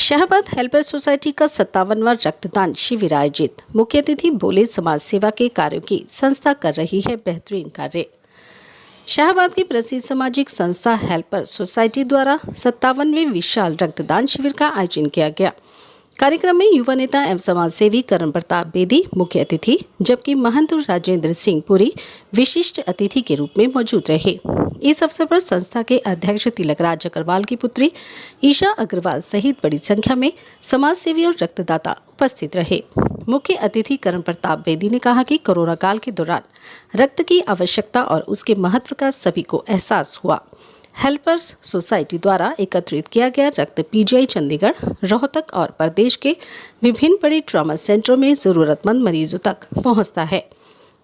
Shahabad helper society का 57वां रक्तदान शिविर आयोजित। मुख्य अतिथि बोले, समाज सेवा के कार्यों की संस्था कर रही है बेहतरीन कार्य। शाहबाद की प्रसिद्ध सामाजिक संस्था हेल्पर सोसाइटी द्वारा 57वें विशाल रक्तदान शिविर का आयोजन किया गया। कार्यक्रम में युवा नेता एवं समाज सेवी करण प्रताप बेदी मुख्य अतिथि, जबकि महंत राजेंद्र सिंह पुरी विशिष्ट अतिथि के रूप में मौजूद रहे। इस अवसर पर संस्था के अध्यक्ष तिलकराज अग्रवाल की पुत्री ईशा अग्रवाल सहित बड़ी संख्या में समाज सेवी और रक्तदाता उपस्थित रहे। मुख्य अतिथि करण प्रताप बेदी ने कहा कि कोरोना काल के दौरान रक्त की आवश्यकता और उसके महत्व का सभी को एहसास हुआ। हेल्पर्स सोसाइटी द्वारा एकत्रित किया गया रक्त पीजीआई चंडीगढ़, रोहतक और प्रदेश के विभिन्न बड़े ट्रॉमा सेंटरों में जरूरतमंद मरीजों तक पहुंचता है,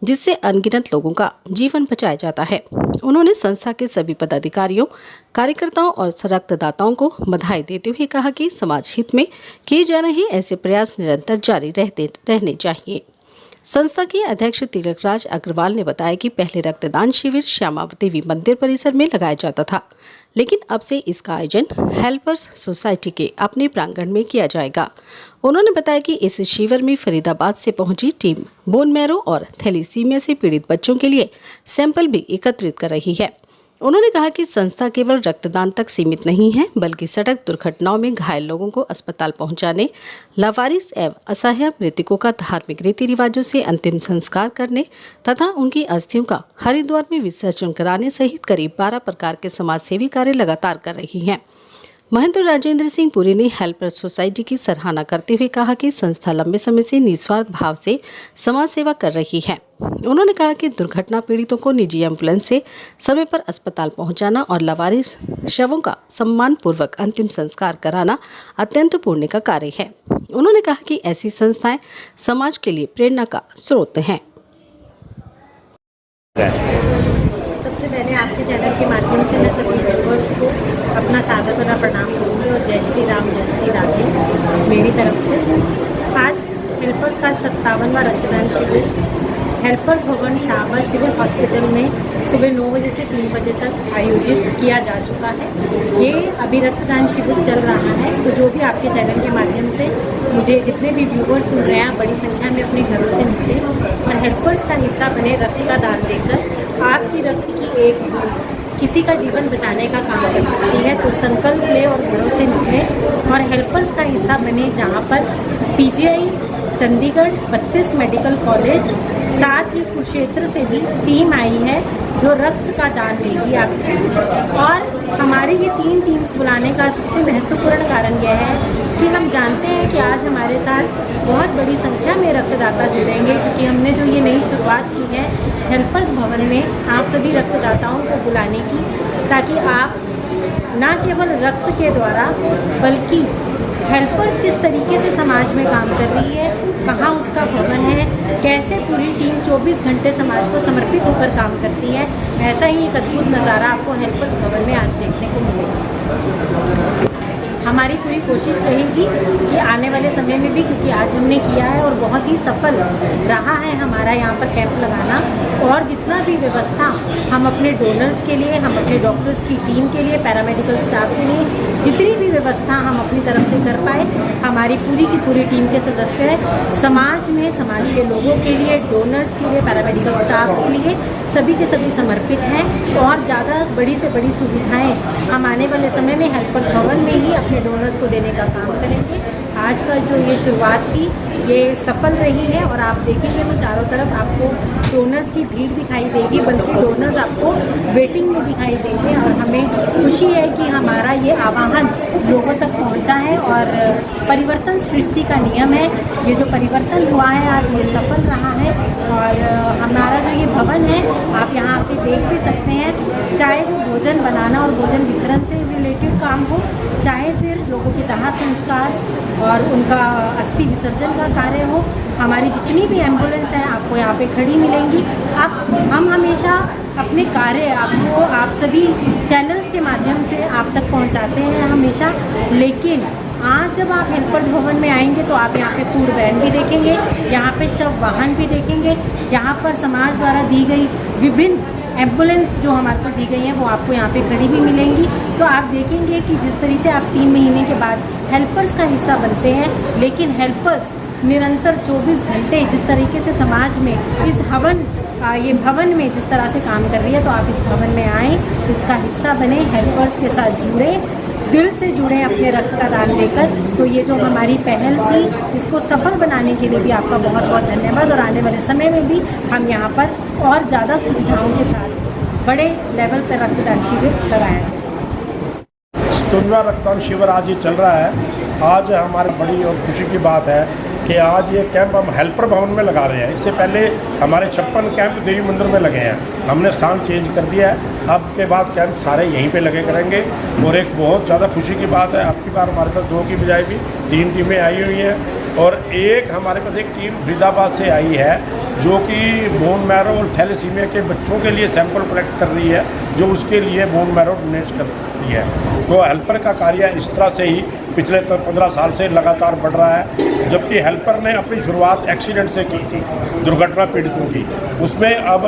जिससे अनगिनत लोगों का जीवन बचाया जाता है। उन्होंने संस्था के सभी पदाधिकारियों, कार्यकर्ताओं और रक्तदाताओं को बधाई देते हुए कहा कि समाज हित में किए जा रहे ऐसे प्रयास निरंतर जारी रहने चाहिए। संस्था के अध्यक्ष तिलकराज अग्रवाल ने बताया कि पहले रक्तदान शिविर श्यामा देवी मंदिर परिसर में लगाया जाता था, लेकिन अब से इसका आयोजन हेल्पर्स सोसाइटी के अपने प्रांगण में किया जाएगा। उन्होंने बताया कि इस शिविर में फरीदाबाद से पहुंची टीम बोन मैरो और थैलीसीमिया से पीड़ित बच्चों के लिए सैंपल भी एकत्रित कर रही है। उन्होंने कहा कि संस्था केवल रक्तदान तक सीमित नहीं है, बल्कि सड़क दुर्घटनाओं में घायल लोगों को अस्पताल पहुंचाने, लावारिस एवं असहाय मृतकों का धार्मिक रीति रिवाजों से अंतिम संस्कार करने तथा उनकी अस्थियों का हरिद्वार में विसर्जन कराने सहित करीब 12 प्रकार के समाज सेवी कार्य लगातार कर रही है। महंत राजेंद्र सिंह पुरी ने हेल्पर सोसाइटी की सराहना करते हुए कहा कि संस्था लंबे समय से निस्वार्थ भाव से समाज सेवा कर रही है। उन्होंने कहा कि दुर्घटना पीड़ितों को निजी एम्बुलेंस से समय पर अस्पताल पहुंचाना और लावारिस शवों का सम्मान पूर्वक अंतिम संस्कार कराना अत्यंत पुण्य का कार्य है। उन्होंने कहा कि ऐसी संस्थाएं समाज के लिए प्रेरणा का स्रोत हैं। सबसे पहले आपके चैनल के माध्यम से मैं सभी हेल्पर्स को अपना सादर भरा प्रणाम करूँगी और जय श्री राम जय श्री राधे मेरी तरफ से। आज हेल्पर्स का 57वां रक्तदान शिविर हेल्पर्स भवन शाहबाद सिविल हॉस्पिटल में सुबह 9 बजे से 3 बजे तक आयोजित किया जा चुका है। ये अभी रक्तदान शिविर चल रहा है, तो जो भी आपके चैनल के माध्यम से मुझे जितने भी व्यूवर्स सुन रहे हैं, बड़ी संख्या में अपने घरों से निकले और हेल्पर्स का हिस्सा बने, रक्त का दान देकर आपकी रक्त की एक बूंद किसी का जीवन बचाने का काम कर सकती है। तो संकल्प ले और घरों से निकले और हेल्पर्स का हिस्सा बने, जहाँ पर पीजीआई चंडीगढ़, 32 मेडिकल कॉलेज, साथ ही कुरुक्षेत्र से भी टीम आई है जो रक्त का दान देगी आपको। और हमारी ये 3 टीम्स बुलाने का सबसे महत्वपूर्ण कारण यह है कि हम जानते हैं कि आज हमारे साथ बहुत बड़ी संख्या में रक्तदाता जुड़ेंगे, क्योंकि हमने जो ये नई शुरुआत की है हेल्पर्स भवन में आप सभी रक्तदाताओं को बुलाने की, ताकि आप न केवल रक्त के द्वारा बल्कि हेल्पर्स किस तरीके से समाज में काम कर रही है, कहाँ उसका भवन है, कैसे पूरी टीम 24 घंटे समाज को समर्पित होकर काम करती है, ऐसा ही एक अद्भुत नज़ारा आपको हेल्पर्स भवन में आज देखने को मिलेगा। हमारी पूरी कोशिश रहेगी कि आने वाले समय में भी, क्योंकि आज हमने किया है और बहुत ही सफल रहा है हमारा यहाँ पर कैंप लगाना, और जितना भी व्यवस्था हम अपने डोनर्स के लिए, हम अपने डॉक्टर्स की टीम के लिए, पैरामेडिकल स्टाफ के लिए जितनी भी व्यवस्था हम अपनी तरफ से कर पाए, हमारी पूरी की पूरी टीम के सदस्य समाज में, समाज के लोगों के लिए, डोनर्स के लिए, पैरामेडिकल स्टाफ के लिए सभी के सभी समर्पित हैं। और ज़्यादा बड़ी से बड़ी सुविधाएं हम आने वाले समय में हेल्पर्स भवन में ही अपने डोनर्स को देने का काम करेंगे। आज का जो ये शुरुआत थी ये सफल रही है और आप देखेंगे तो चारों तरफ आपको डोनर्स की भीड़ दिखाई देगी, बल्कि डोनर्स आपको वेटिंग में दिखाई देंगे। और हमें खुशी है कि हमारा ये आह्वान लोगों तक पहुंचा है और परिवर्तन सृष्टि का नियम है। ये जो परिवर्तन हुआ है आज ये सफल रहा है। और हमारा जो ये भवन है आप यहाँ आके देख भी सकते हैं, चाहे वो भोजन बनाना और भोजन वितरण से रिलेटेड काम हो, चाहे फिर लोगों के दाह संस्कार और उनका अस्थि विसर्जन का कार्य हो। हमारी जितनी भी एम्बुलेंस हैं आपको यहाँ पे खड़ी मिलेंगी। हम हमेशा अपने कार्य आपको आप सभी चैनल्स के माध्यम से आप तक पहुँचाते हैं हमेशा, लेकिन आज जब आप हेल्पर्स भवन में आएंगे तो आप यहाँ पे फूड वैन भी देखेंगे, यहाँ पे शव वाहन भी देखेंगे, यहाँ पर समाज द्वारा दी गई विभिन्न एम्बुलेंस जो हमारे को दी गई है वो आपको यहाँ पे खड़ी भी मिलेंगी। तो आप देखेंगे कि जिस तरीके से आप 3 महीने के बाद हेल्पर्स का हिस्सा बनते हैं, लेकिन हेल्पर्स निरंतर 24 घंटे जिस तरीके से समाज में इस ये भवन में जिस तरह से काम कर रही है, तो आप इस भवन में आएँ, इसका हिस्सा बने, हेल्पर्स के साथ जुड़े, दिल से जुड़े अपने रक्त का दान लेकर। तो ये जो हमारी पहल थी, इसको सफल बनाने के लिए भी आपका बहुत बहुत धन्यवाद। और आने वाले समय में भी हम यहाँ पर और ज़्यादा सुविधाओं के साथ बड़े लेवल पर रक्तदान शिविर लगाएंगे। 57वां रक्तदान शिविर आज ये चल रहा है। आज हमारी बड़ी और खुशी की बात है कि आज ये कैंप हम हेल्पर भवन में लगा रहे हैं। इससे पहले हमारे 56 कैंप देवी मंदिर में लगे हैं, हमने स्थान चेंज कर दिया है। अब के बाद कैंप सारे यहीं पे लगे करेंगे। और एक बहुत ज़्यादा खुशी की बात है, अब की बार हमारे पास 2 की बजाय भी 3 टीमें आई हुई हैं। और एक हमारे पास एक टीम फरीदाबाद से आई है जो कि बोन मैरो और थैलेसीमिया के बच्चों के लिए सैंपल कलेक्ट कर रही है, जो उसके लिए बोन मैरो डोनेट कर सकती है। तो हेल्पर का कार्य इस तरह से ही पिछले 15 साल से लगातार बढ़ रहा है। जबकि हेल्पर ने अपनी शुरुआत एक्सीडेंट से की थी, दुर्घटना पीड़ितों की, उसमें अब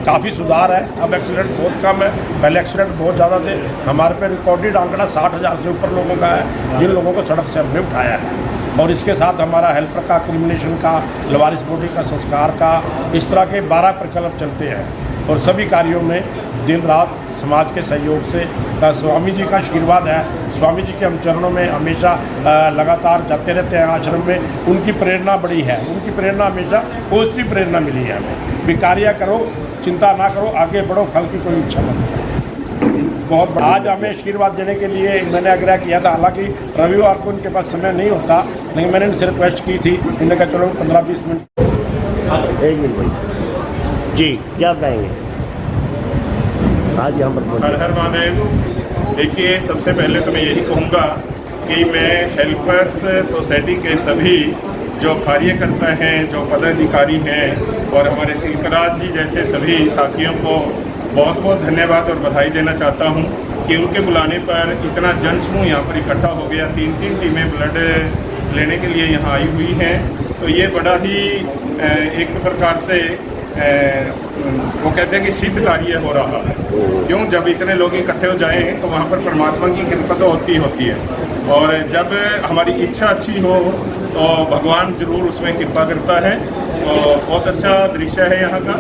काफ़ी सुधार है। अब एक्सीडेंट बहुत कम है, पहले एक्सीडेंट बहुत ज़्यादा थे। हमारे पे रिकॉर्डेड आंकड़ा 60,000 से ऊपर लोगों का है जिन लोगों को सड़क से हमने उठाया है। और इसके साथ हमारा हेल्पर का क्रिमिनेशन का, लवारिस बॉडी का संस्कार का, इस तरह के 12 प्रकल्प चलते हैं। और सभी कार्यों में दिन रात समाज के सहयोग से स्वामी जी का आशीर्वाद है। स्वामी जी के हम चरणों में हमेशा लगातार जाते रहते हैं आश्रम में। उनकी प्रेरणा बड़ी है, उनकी प्रेरणा हमेशा पॉजिटिव प्रेरणा मिली है हमें। भी कार्य करो, चिंता ना करो, आगे बढ़ो, फल की कोई इच्छा मत करो। बहुत बड़ा आज हमें आशीर्वाद देने के लिए मैंने आग्रह किया था। हालांकि रविवार को उनके पास समय नहीं होता, लेकिन मैंने इनसे रिक्वेस्ट की थी। इन्होंने कहा चलो 15-20 मिनट। 1 मिनट भाई जी, क्या बताएंगे आज यहाँ पर? हर हर महादेव। देखिए, सबसे पहले तो मैं यही कहूँगा कि मैं हेल्पर्स सोसाइटी के सभी जो कार्यकर्ता हैं, जो पदाधिकारी हैं और हमारे तिलकराज जी जैसे सभी साथियों को बहुत बहुत धन्यवाद और बधाई देना चाहता हूँ कि उनके बुलाने पर इतना जनसमूह यहाँ पर इकट्ठा हो गया। 3 टीमें ब्लड लेने के लिए यहाँ आई हुई हैं। तो ये बड़ा ही एक प्रकार से वो कहते हैं कि सिद्ध कार्य हो रहा है। क्यों? जब इतने लोग इकट्ठे हो जाएं तो वहाँ पर परमात्मा की कृपा तो होती है। और जब हमारी इच्छा अच्छी हो तो भगवान जरूर उसमें कृपा करता है। और बहुत अच्छा दृश्य है यहाँ का,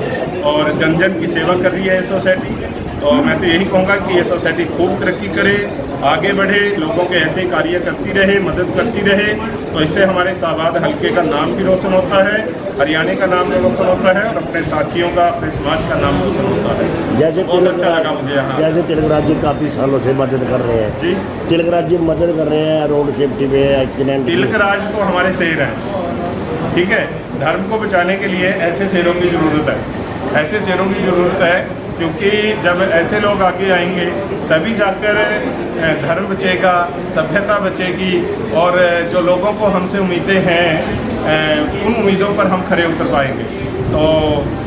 और जन जन की सेवा कर रही है ये सोसाइटी। तो मैं तो यही कहूँगा कि ये सोसाइटी खूब तरक्की करे, आगे बढ़े, लोगों के ऐसे ही कार्य करती रहे, मदद करती रहे। तो इससे हमारे शाहबाद हल्के का नाम भी रोशन होता है, हरियाणा का नाम रोशन होता है, और अपने साथियों का, अपने समाज का नाम रोशन होता है। जैसे बहुत अच्छा लगा मुझे यहाँ। जैसे तिलकराज जी काफ़ी सालों से मदद कर रहे हैं। जी, तिलकराज जी मदद कर रहे हैं रोड सेफ्टी में, एक्सीडेंट। तिलकराज तो हमारे शेर हैं, ठीक है। धर्म को बचाने के लिए ऐसे शेरों की ज़रूरत है, ऐसे शेरों की ज़रूरत है, क्योंकि जब ऐसे लोग आगे आएंगे तभी जाकर धर्म बचेगा, सभ्यता बचेगी। और जो लोगों को हमसे उम्मीदें हैं, उन उम्मीदों पर हम खरे उतर पाएंगे। तो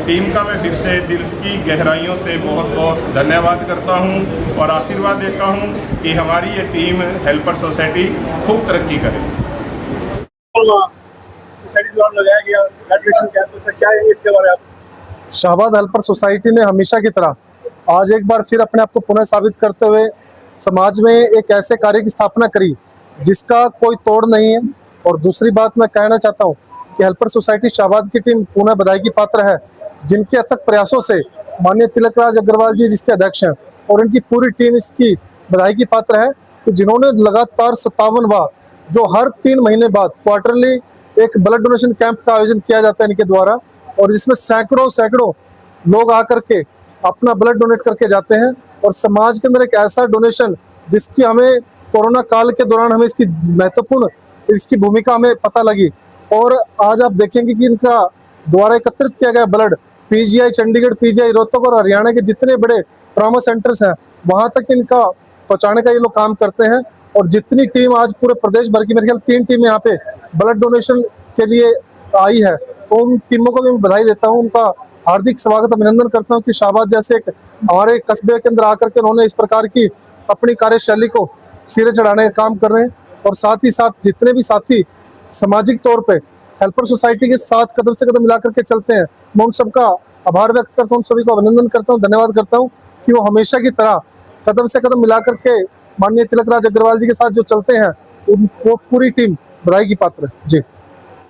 टीम का मैं फिर से दिल की गहराइयों से बहुत बहुत धन्यवाद करता हूं और आशीर्वाद देता हूं कि हमारी ये टीम हेल्पर सोसाइटी खूब तरक्की करे। शाहबाद हेल्पर सोसाइटी ने हमेशा की तरह आज एक बार फिर अपने आप को पुनः साबित करते हुए समाज में एक ऐसे कार्य की स्थापना करी जिसका कोई तोड़ नहीं है। और दूसरी बात मैं कहना चाहता हूं कि हेल्पर सोसाइटी शाहबाद की टीम पुनः बधाई की पात्र है, जिनके अथक प्रयासों से माननीय तिलकराज अग्रवाल जी जिसके अध्यक्ष हैं और इनकी पूरी टीम इसकी बधाई की पात्र है, तो जिन्होंने लगातार 57वां जो हर 3 महीने बाद क्वार्टरली एक ब्लड डोनेशन कैंप का आयोजन किया जाता है इनके द्वारा, और जिसमें सैकड़ों लोग आकर के अपना ब्लड डोनेट करके जाते हैं। और समाज के अंदर एक ऐसा डोनेशन जिसकी हमें कोरोना काल के दौरान हमें इसकी महत्वपूर्ण इसकी भूमिका हमें पता लगी। और आज आप देखेंगे कि इनका द्वारा एकत्रित किया गया blood PGI Chandigarh, PGI Rohtak और हरियाणा के जितने बड़े ट्रॉमा सेंटर्स हैं वहां तक इनका पहुंचाने का ये लोग काम करते हैं। और जितनी टीम आज पूरे प्रदेश भर की, मेरे ख्याल 3 टीम यहाँ पे ब्लड डोनेशन के लिए आई है, तो उन टीमों को भी मैं बधाई देता हूँ, उनका हार्दिक स्वागत अभिनंदन करता हूँ कि शाहबाद जैसे एक हमारे कस्बे के अंदर आकर के उन्होंने इस प्रकार की अपनी कार्यशैली को सिरे चढ़ाने का काम कर रहे हैं। और साथ ही साथ जितने भी साथी सामाजिक तौर पे हेल्पर सोसाइटी के साथ कदम से कदम मिला करके चलते हैं, मैं उन सबका आभार व्यक्त करता हूँ, सभी को अभिनंदन करता हूँ, धन्यवाद करता हूँ कि वो हमेशा की तरह कदम से कदम मिला करके माननीय तिलक राज अग्रवाल जी के साथ जो चलते हैं, वो पूरी टीम बधाई की पात्र है। जी।